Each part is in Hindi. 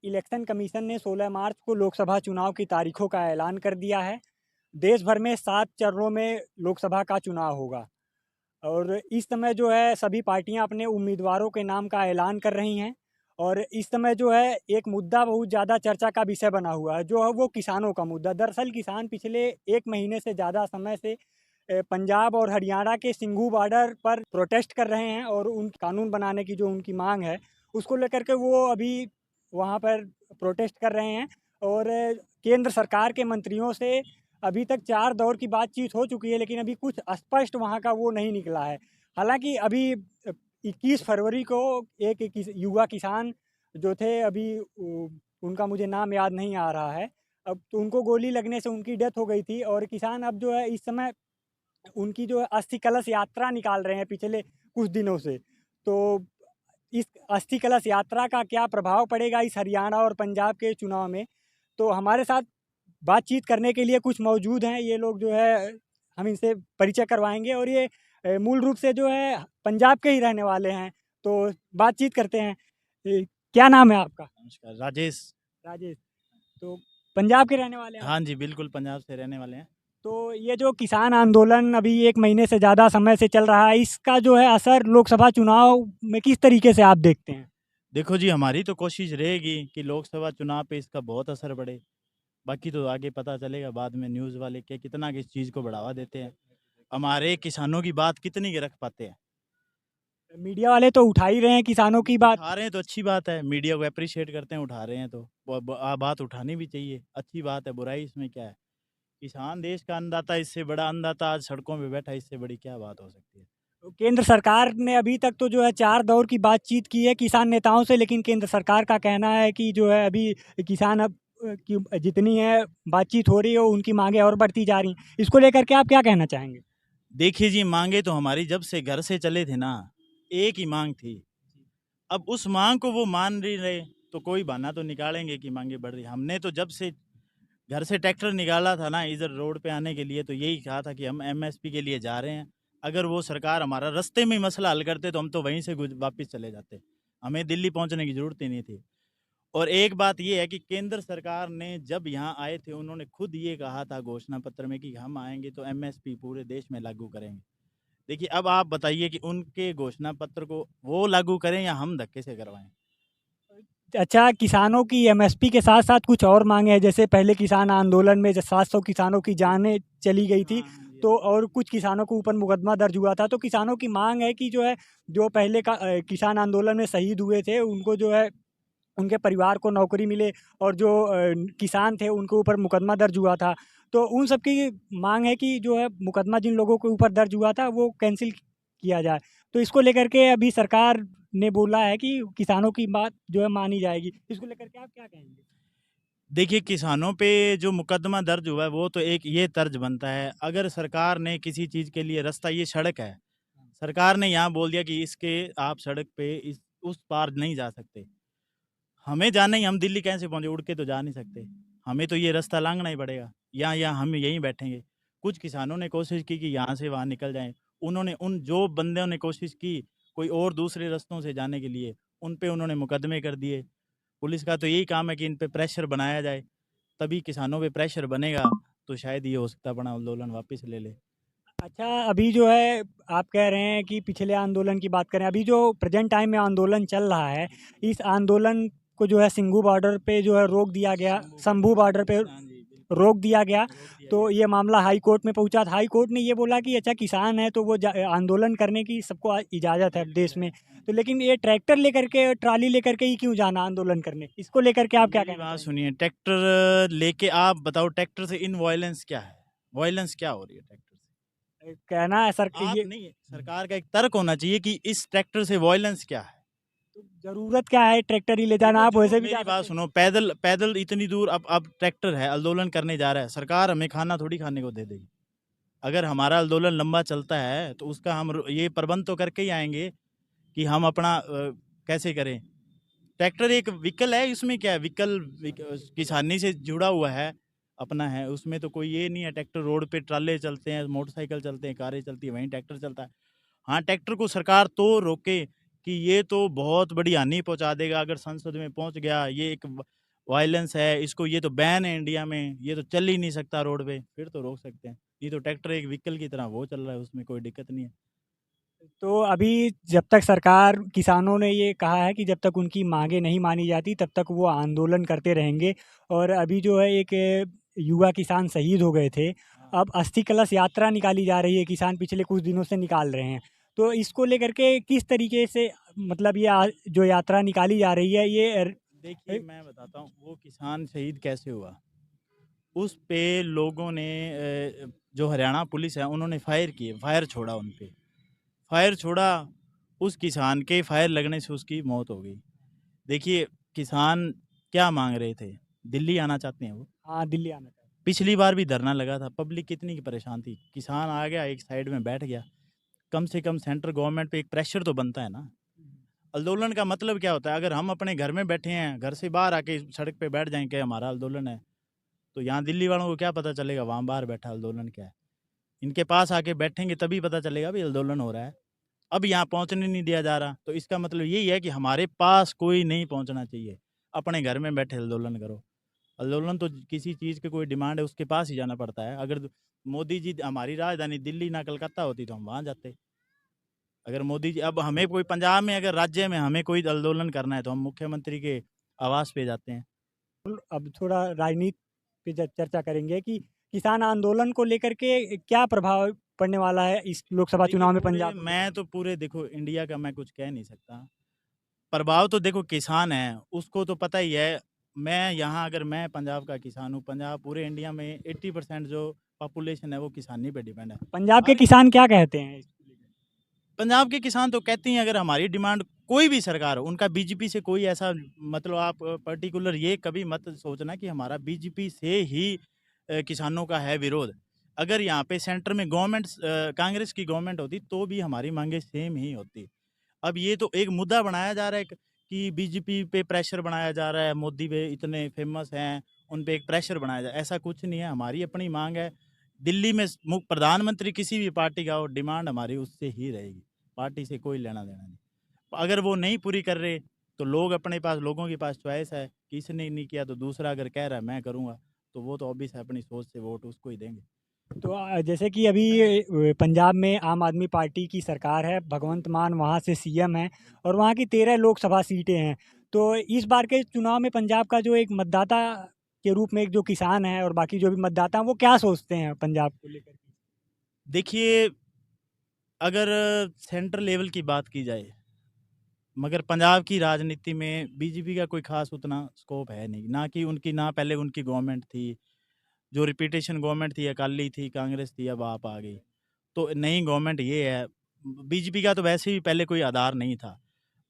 इलेक्शन कमीशन ने 16 मार्च को लोकसभा चुनाव की तारीखों का ऐलान कर दिया है। देश भर में 7 चरणों में लोकसभा का चुनाव होगा और इस समय जो है सभी पार्टियां अपने उम्मीदवारों के नाम का ऐलान कर रही हैं और इस समय जो है एक मुद्दा बहुत ज़्यादा चर्चा का विषय बना हुआ है, जो है वो किसानों का मुद्दा। दरअसल किसान पिछले 1 महीने से ज़्यादा समय से पंजाब और हरियाणा के सिंघू बॉर्डर पर प्रोटेस्ट कर रहे हैं और उन कानून बनाने की जो उनकी मांग है, उसको लेकर के वो अभी वहाँ पर प्रोटेस्ट कर रहे हैं और केंद्र सरकार के मंत्रियों से अभी तक 4 दौर की बातचीत हो चुकी है, लेकिन अभी कुछ स्पष्ट वहाँ का वो नहीं निकला है। हालाँकि अभी 21 फरवरी को एक युवा किसान जो थे, अभी उनका मुझे नाम याद नहीं आ रहा है। अब तो उनको गोली लगने से उनकी डेथ हो गई थी और किसान अब जो है इस समय उनकी जो है अस्थि कलश यात्रा निकाल रहे हैं पिछले कुछ दिनों से। तो इस अस्थि कलश यात्रा का क्या प्रभाव पड़ेगा इस हरियाणा और पंजाब के चुनाव में? तो हमारे साथ बातचीत करने के लिए कुछ मौजूद हैं, ये लोग जो है हम इनसे परिचय करवाएँगे और ये मूल रूप से जो है पंजाब के ही रहने वाले हैं। तो बातचीत करते हैं। क्या नाम है आपका? नमस्कार, राजेश। राजेश। तो पंजाब के रहने वाले हैं आप? हाँ जी, बिल्कुल पंजाब से रहने वाले हैं। तो ये जो किसान आंदोलन अभी 1 महीने से ज़्यादा समय से चल रहा है, इसका जो है असर लोकसभा चुनाव में किस तरीके से आप देखते हैं? देखो जी, हमारी तो कोशिश रहेगी कि लोकसभा चुनाव पे इसका बहुत असर पड़े। बाकी तो आगे पता चलेगा बाद में, न्यूज़ वाले क्या कितना किस चीज़ को बढ़ावा देते हैं। हमारे किसानों की बात कितनी रख पाते हैं। मीडिया वाले तो उठा ही रहे हैं किसानों की बात। उठा रहे हैं तो अच्छी बात है, मीडिया को एप्रिशिएट करते हैं, उठा रहे हैं तो बात उठानी भी चाहिए, अच्छी बात है, बुराई इसमें क्या है। किसान देश का अन्नदाता, इससे बड़ा अन्नदाता आज सड़कों पे बैठा है, इससे बड़ी क्या बात हो सकती है। तो केंद्र सरकार ने अभी तक तो जो है 4 दौर की बातचीत की है किसान नेताओं से, लेकिन केंद्र सरकार का कहना है कि जो है अभी किसान अब की जितनी है बातचीत हो रही है उनकी मांगें और बढ़ती जा रही हैं। इसको लेकर के आप क्या कहना चाहेंगे? देखिए जी, मांगे तो हमारी जब से घर से चले थे ना, एक ही मांग थी। अब उस मांग को वो मान नहीं रहे तो कोई बहाना तो निकालेंगे कि मांगे बढ़ रही। हमने तो जब से घर से ट्रैक्टर निकाला था ना इधर रोड पे आने के लिए, तो यही कहा था कि हम एमएसपी के लिए जा रहे हैं। अगर वो सरकार हमारा रास्ते में ही मसला हल करते तो हम तो वहीं से वापस चले जाते, हमें दिल्ली पहुंचने की जरूरत ही नहीं थी। और एक बात ये है कि केंद्र सरकार ने जब यहाँ आए थे, उन्होंने खुद ये कहा था घोषणा पत्र में कि हम आएंगे तो एमएसपी पूरे देश में लागू करेंगे। देखिए, अब आप बताइए कि उनके घोषणा पत्र को वो लागू करें या हम धक्के से करवाएं। अच्छा, किसानों की एमएसपी के साथ-साथ कुछ और माँगे हैं, जैसे पहले किसान आंदोलन में ज 700 किसानों की जानें चली गई थी, हाँ, हाँ जी, हाँ तो जी। और कुछ किसानों के ऊपर मुकदमा दर्ज हुआ था। तो किसानों की माँग है कि जो है, जो पहले का किसान आंदोलन में शहीद हुए थे, उनको जो है उनके परिवार को नौकरी मिले और जो किसान थे, उनके ऊपर मुकदमा दर्ज हुआ था। तो उन सब की माँग है कि जो है मुकदमा जिन लोगों के ऊपर दर्ज हुआ था, वो कैंसल किया जाए। तो इसको लेकर के अभी सरकार ने बोला है कि किसानों की बात जो है मानी जाएगी। इसको लेकर के आप क्या कहेंगे? देखिए, किसानों पे जो मुकदमा दर्ज हुआ है वो तो एक ये तर्ज बनता है, अगर सरकार ने किसी चीज़ के लिए रास्ता, ये सड़क है, सरकार ने यहाँ बोल दिया कि इसके आप सड़क पे इस उस पार नहीं जा सकते। हमें जाना ही, हम दिल्ली कैसे पहुँचे, उड़ के तो जा नहीं सकते। हमें तो ये रास्ता लांघना ही पड़ेगा, या हम यहीं बैठेंगे। कुछ किसानों ने कोशिश की कि यहाँ से वहाँ निकल जाएँ। उन्होंने उन जो बंदों ने कोशिश की कोई और दूसरे रास्तों से जाने के लिए, उन पे उन्होंने मुकदमे कर दिए। पुलिस का तो यही काम है कि इन पे प्रेशर बनाया जाए, तभी किसानों पे प्रेशर बनेगा तो शायद ये हो सकता है अपना आंदोलन वापस ले ले। अच्छा, अभी जो है आप कह रहे हैं कि पिछले आंदोलन की बात करें, अभी जो प्रेज़ेंट टाइम में आंदोलन चल रहा है, इस आंदोलन को जो है सिंघू बॉर्डर पे जो है रोक दिया गया, शंभू बॉर्डर पे हाँ जी, बिल्कुल। रोक दिया गया। रोक दिया तो गया। ये मामला हाई कोर्ट में पहुंचा था। हाई कोर्ट ने ये बोला कि अच्छा, किसान है तो वो आंदोलन करने की सबको इजाज़त है देश में। तो लेकिन ये ट्रैक्टर लेकर के, ट्राली लेकर के ही क्यों जाना आंदोलन करने? इसको लेकर के आप क्या मेरी कहना बात चाहेंगे? सुनिए, ट्रैक्टर लेके आप बताओ, ट्रैक्टर से इन वायलेंस क्या है? वायलेंस क्या हो रही है ट्रैक्टर से? कहना है सर कि आप ये नहीं, सरकार का एक तर्क होना चाहिए कि इस ट्रैक्टर से वायलेंस क्या है? तो ज़रूरत क्या है ट्रैक्टर ही ले जाना? देखो, आप जो वैसे भी जा मेरी बात सकते थे। सुनो, पैदल पैदल इतनी दूर, अब ट्रैक्टर है, आंदोलन करने जा रहा है, सरकार हमें खाना थोड़ी खाने को दे देगी। अगर हमारा आंदोलन लंबा चलता है तो उसका हम ये प्रबंध तो करके ही आएंगे कि हम अपना कैसे करें। ट्रैक्टर एक व्हीकल है, इसमें क्या है, व्हीकल किसानी से जुड़ा हुआ है, अपना है, उसमें तो कोई ये नहीं है। ट्रैक्टर रोड पे ट्राले चलते हैं, मोटरसाइकिल चलते हैं, कारें चलती हैं, वहीं ट्रैक्टर चलता है। हाँ, ट्रैक्टर को सरकार तो रोके कि ये तो बहुत बड़ी हानि पहुंचा देगा अगर संसद में पहुंच गया, ये एक वायलेंस है, इसको ये तो बैन है इंडिया में, ये तो चल ही नहीं सकता रोड पे, फिर तो रोक सकते हैं। ये तो ट्रैक्टर एक व्हीकल की तरह वो चल रहा है, उसमें कोई दिक्कत नहीं है। तो अभी जब तक सरकार किसानों ने ये कहा है कि जब तक उनकी मांगे नहीं मानी जाती तब तक वो आंदोलन करते रहेंगे। और अभी जो है एक युवा किसान शहीद हो गए थे। अब अस्थि कलश यात्रा निकाली जा रही है, किसान पिछले कुछ दिनों से निकाल रहे हैं। तो इसको लेकर के किस तरीके से मतलब ये जो यात्रा निकाली जा रही है ये देखिए मैं बताता हूँ वो किसान शहीद कैसे हुआ। उस पे लोगों ने जो हरियाणा पुलिस है उन्होंने फायर छोड़ा उन पे, फायर छोड़ा, उस किसान के फायर लगने से उसकी मौत हो गई। देखिए किसान क्या मांग रहे थे, दिल्ली आना चाहते हैं वो। हाँ, दिल्ली आना चाहिए। पिछली बार भी धरना लगा था, पब्लिक कितनी की परेशान थी, किसान आ गया एक साइड में बैठ गया। कम से कम सेंट्रल गवर्नमेंट पे एक प्रेशर तो बनता है ना। आंदोलन का मतलब क्या होता है, अगर हम अपने घर में बैठे हैं, घर से बाहर आके सड़क पे बैठ जाएं कि हमारा आंदोलन है, तो यहाँ दिल्ली वालों को क्या पता चलेगा वहाँ बाहर बैठा आंदोलन क्या है। इनके पास आके बैठेंगे तभी पता चलेगा भी आंदोलन हो रहा है। अब यहाँ पहुँचने नहीं दिया जा रहा, तो इसका मतलब यही है कि हमारे पास कोई नहीं पहुँचना चाहिए, अपने घर में बैठे आंदोलन करो। आंदोलन तो किसी चीज़ की कोई डिमांड है उसके पास ही जाना पड़ता है। अगर मोदी जी हमारी राजधानी दिल्ली ना कलकत्ता होती तो हम वहाँ जाते। अगर मोदी जी अब हमें कोई पंजाब में अगर राज्य में हमें कोई आंदोलन करना है तो हम मुख्यमंत्री के आवास पे जाते हैं। अब थोड़ा राजनीति पे चर्चा करेंगे कि किसान आंदोलन को लेकर के क्या प्रभाव पड़ने वाला है इस लोकसभा देखिए चुनाव में पूरे पंजाब में। मैं तो पूरे देखो इंडिया का मैं कुछ कह नहीं सकता। प्रभाव तो देखो किसान है उसको तो पता ही है। मैं यहाँ अगर मैं पंजाब का किसान हूँ, पंजाब पूरे इंडिया में 80% जो पॉपुलेशन है वो किसानी पे डिपेंड है। पंजाब के अब किसान क्या कहते हैं इसको लेकर? पंजाब के किसान तो कहते हैं अगर हमारी डिमांड कोई भी सरकार हो, उनका बीजेपी से कोई ऐसा मतलब आप पर्टिकुलर ये कभी मत सोचना कि हमारा बीजेपी से ही किसानों का है विरोध। अगर यहाँ पे सेंटर में गवर्नमेंट कांग्रेस की गवर्नमेंट होती तो भी हमारी मांगे सेम ही होती। अब ये तो एक मुद्दा बनाया जा रहा है कि बीजेपी पे प्रेशर बनाया जा रहा है, मोदी पे इतने फेमस हैं, उन पे एक प्रेशर बनाया जाए, ऐसा कुछ नहीं है। हमारी अपनी मांग है। दिल्ली में प्रधानमंत्री किसी भी पार्टी का हो, डिमांड हमारी उससे ही रहेगी, पार्टी से कोई लेना देना नहीं। अगर वो नहीं पूरी कर रहे तो लोगों के पास चॉइस है कि इसने नहीं किया तो दूसरा अगर कह रहा है मैं करूँगा, तो वो तो ऑब्वियस है अपनी सोच से वोट उसको ही देंगे। तो जैसे कि अभी पंजाब में आम आदमी पार्टी की सरकार है, भगवंत मान वहाँ से सीएम हैं और वहाँ की 13 लोकसभा सीटें हैं। तो इस बार के चुनाव में पंजाब का जो एक मतदाता के रूप में एक जो किसान है और बाकी जो भी मतदाता हैं वो क्या सोचते हैं पंजाब को लेकर के? देखिए अगर सेंट्रल लेवल की बात की जाए, मगर पंजाब की राजनीति में बीजेपी का कोई खास उतना स्कोप है नहीं। ना कि उनकी ना पहले उनकी गवर्नमेंट थी, जो रिपीटेशन गवर्नमेंट थी, अकाली थी, कांग्रेस थी, अब आप आ गई। तो नई गवर्नमेंट ये है, बीजेपी का तो वैसे ही पहले कोई आधार नहीं था।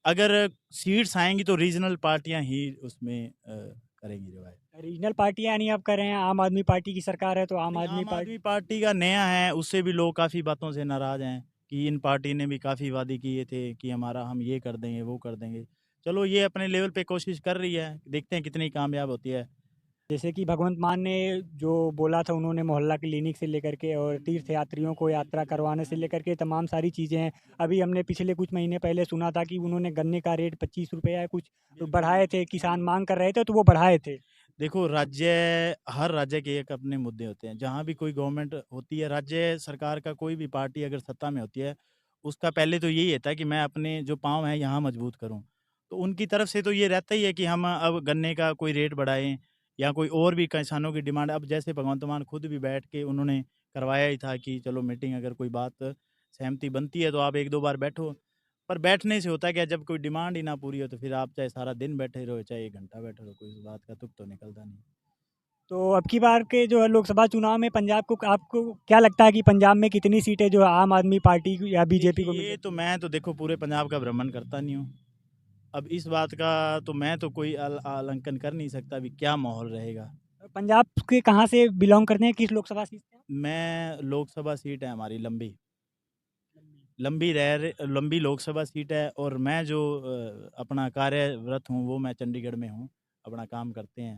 अगर सीट्स आएँगी तो रीजनल पार्टियाँ ही उसमें करेंगी रिवाइव। रीजनल पार्टियाँ यानी आप कह रहे हैं आम आदमी पार्टी की सरकार है तो आम नहीं, आदमी आम पार्टी। आदमी पार्टी का नया है, उससे भी लोग काफ़ी बातों से नाराज़ हैं कि इन पार्टी ने भी काफ़ी वादे किए थे कि हमारा हम ये कर देंगे, वो कर देंगे। चलो ये अपने लेवल पे कोशिश कर रही है, देखते हैं कितनी कामयाब होती है। जैसे कि भगवंत मान ने जो बोला था उन्होंने मोहल्ला क्लिनिक से लेकर के और तीर्थ यात्रियों को यात्रा करवाने से लेकर के तमाम सारी चीज़ें हैं। अभी हमने पिछले कुछ महीने पहले सुना था कि उन्होंने गन्ने का रेट 25 रुपये या कुछ बढ़ाए थे, किसान मांग कर रहे थे तो वो बढ़ाए थे। देखो हर राज्य के एक अपने मुद्दे होते हैं। जहाँ भी कोई गवर्नमेंट होती है, राज्य सरकार का कोई भी पार्टी अगर सत्ता में होती है, उसका पहले तो यही रहता है कि मैं अपने जो पाँव हैं यहाँ मजबूत करूँ। तो उनकी तरफ से तो ये रहता ही है कि हम अब गन्ने का कोई रेट बढ़ाएँ या कोई और भी किसानों की डिमांड। अब जैसे भगवंत मान खुद भी बैठ के उन्होंने करवाया ही था कि चलो मीटिंग अगर कोई बात सहमति बनती है तो आप 1-2 बार बैठो। पर बैठने से होता क्या है, जब कोई डिमांड ही ना पूरी हो तो फिर आप चाहे सारा दिन बैठे रहो, चाहे 1 घंटा बैठे रहो, कोई इस बात का तुक तो निकलता नहीं। तो अब की बार के जो है लोकसभा चुनाव में पंजाब को आपको क्या लगता है कि पंजाब में कितनी सीटें जो है आम आदमी पार्टी या बीजेपी को देखिए, मिल ये तो सकती मैं तो देखो पूरे पंजाब का भ्रमण करता नहीं हूँ। अब इस बात का तो मैं तो कोई आलंकन कर नहीं सकता अभी क्या माहौल रहेगा। हैं? पंजाब के कहाँ से बिलोंग करते हैं, किस लोकसभा सीट से आप? मैं लोकसभा सीट है हमारी लंबी लोकसभा सीट है और मैं जो अपना कार्यरत हूँ वो मैं चंडीगढ़ में हूँ, अपना काम करते हैं।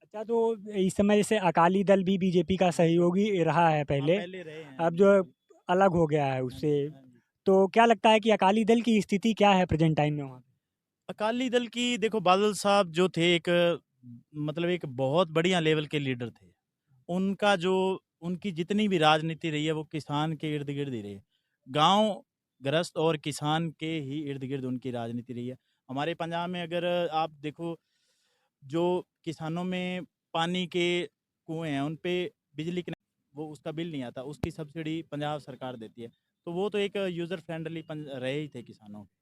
अच्छा, तो इस समय जैसे अकाली दल भी बीजेपी का सहयोगी रहा है हाँ, पहले, पहले रहे हैं अब अभी जो है भी। अलग हो गया है हाँ उससे। जी, हाँ जी। तो क्या लगता है कि अकाली दल की स्थिति क्या है प्रेजेंट टाइम में वहाँ पे? अकाली दल की देखो, बादल साहब जो थे एक मतलब एक बहुत बढ़िया लेवल के लीडर थे। उनका जो उनकी जितनी भी राजनीति रही है वो किसान के इर्द गिर्द ही रही है। गांव ग्रस्त और किसान के ही इर्द गिर्द उनकी राजनीति रही है। हमारे पंजाब में अगर आप देखो, जो किसानों में पानी के कुएं हैं उन पे बिजली कनेक्ट, वो उसका बिल नहीं आता, उसकी सब्सिडी पंजाब सरकार देती है। तो वो तो एक यूज़र फ्रेंडली रहे ही थे किसानों के।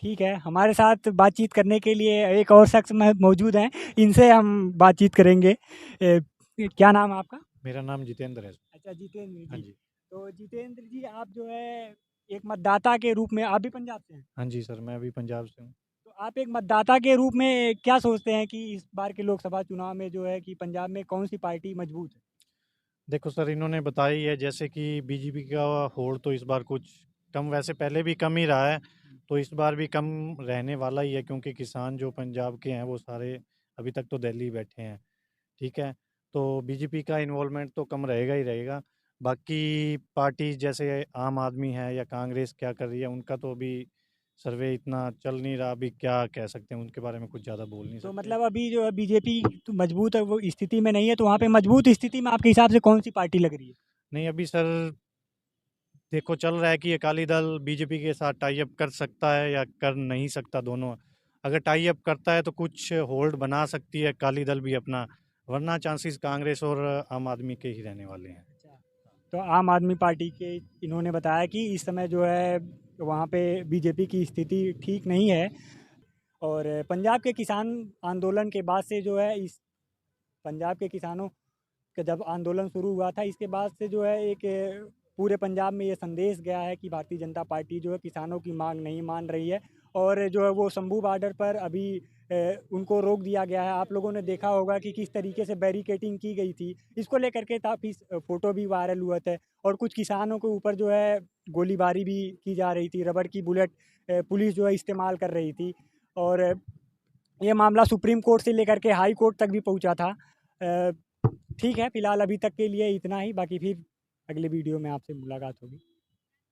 ठीक है, हमारे साथ बातचीत करने के लिए एक और शख्स मौजूद हैं, इनसे हम बातचीत करेंगे। क्या नाम है आपका? मेरा नाम जितेंद्र है। अच्छा, जितेंद्र हाँ जी। जी। तो जितेंद्र जी, आप जो है एक मतदाता के रूप में, आप भी पंजाब से हैं? हाँ जी सर, मैं अभी पंजाब से हूँ। तो आप एक मतदाता के रूप में क्या सोचते हैं कि इस बार के लोकसभा चुनाव में जो है कि पंजाब में कौन सी पार्टी मजबूत है? देखो सर, इन्होंने बताया ही है जैसे कि बीजेपी का होड़ तो इस बार कुछ कम, वैसे पहले भी कम ही रहा है, तो इस बार भी कम रहने वाला ही है, क्योंकि किसान जो पंजाब के हैं वो सारे अभी तक तो दिल्ली बैठे हैं। ठीक है, तो बीजेपी का इन्वॉल्वमेंट तो कम रहेगा ही रहेगा। बाकी पार्टी जैसे आम आदमी है या कांग्रेस क्या कर रही है, उनका तो अभी सर्वे इतना चल नहीं रहा, अभी क्या कह सकते हैं उनके बारे में, कुछ ज़्यादा बोल नहीं तो सकते। मतलब अभी जो है बीजेपी तो मजबूत है, वो स्थिति में नहीं है, तो वहाँ पे मजबूत स्थिति में आपके हिसाब से कौन सी पार्टी लग रही है? नहीं, अभी सर देखो चल रहा है कि अकाली दल बीजेपी के साथ टाई अप कर सकता है या कर नहीं सकता, दोनों। अगर टाई अप करता है तो कुछ होल्ड बना सकती है अकाली दल भी अपना, वरना चांसेस कांग्रेस और आम आदमी के ही रहने वाले हैं। अच्छा, तो आम आदमी पार्टी के इन्होंने बताया कि इस समय जो है वहाँ पे बीजेपी की स्थिति ठीक नहीं है, और पंजाब के किसान आंदोलन के बाद से जो है इस पंजाब के किसानों का जब आंदोलन शुरू हुआ था, इसके बाद से जो है एक पूरे पंजाब में ये संदेश गया है कि भारतीय जनता पार्टी जो है किसानों की मांग नहीं मान रही है, और जो है वो शंभू बॉर्डर पर अभी उनको रोक दिया गया है। आप लोगों ने देखा होगा कि किस तरीके से बैरिकेटिंग की गई थी, इसको लेकर के काफ़ी फ़ोटो भी वायरल हुआ था, और कुछ किसानों के ऊपर जो है गोलीबारी भी की जा रही थी, रबड़ की बुलेट पुलिस जो है इस्तेमाल कर रही थी, और ये मामला सुप्रीम कोर्ट से लेकर के हाई कोर्ट तक भी पहुंचा था। ठीक है, फिलहाल अभी तक के लिए इतना ही, बाकी फिर अगले वीडियो में आपसे मुलाकात होगी।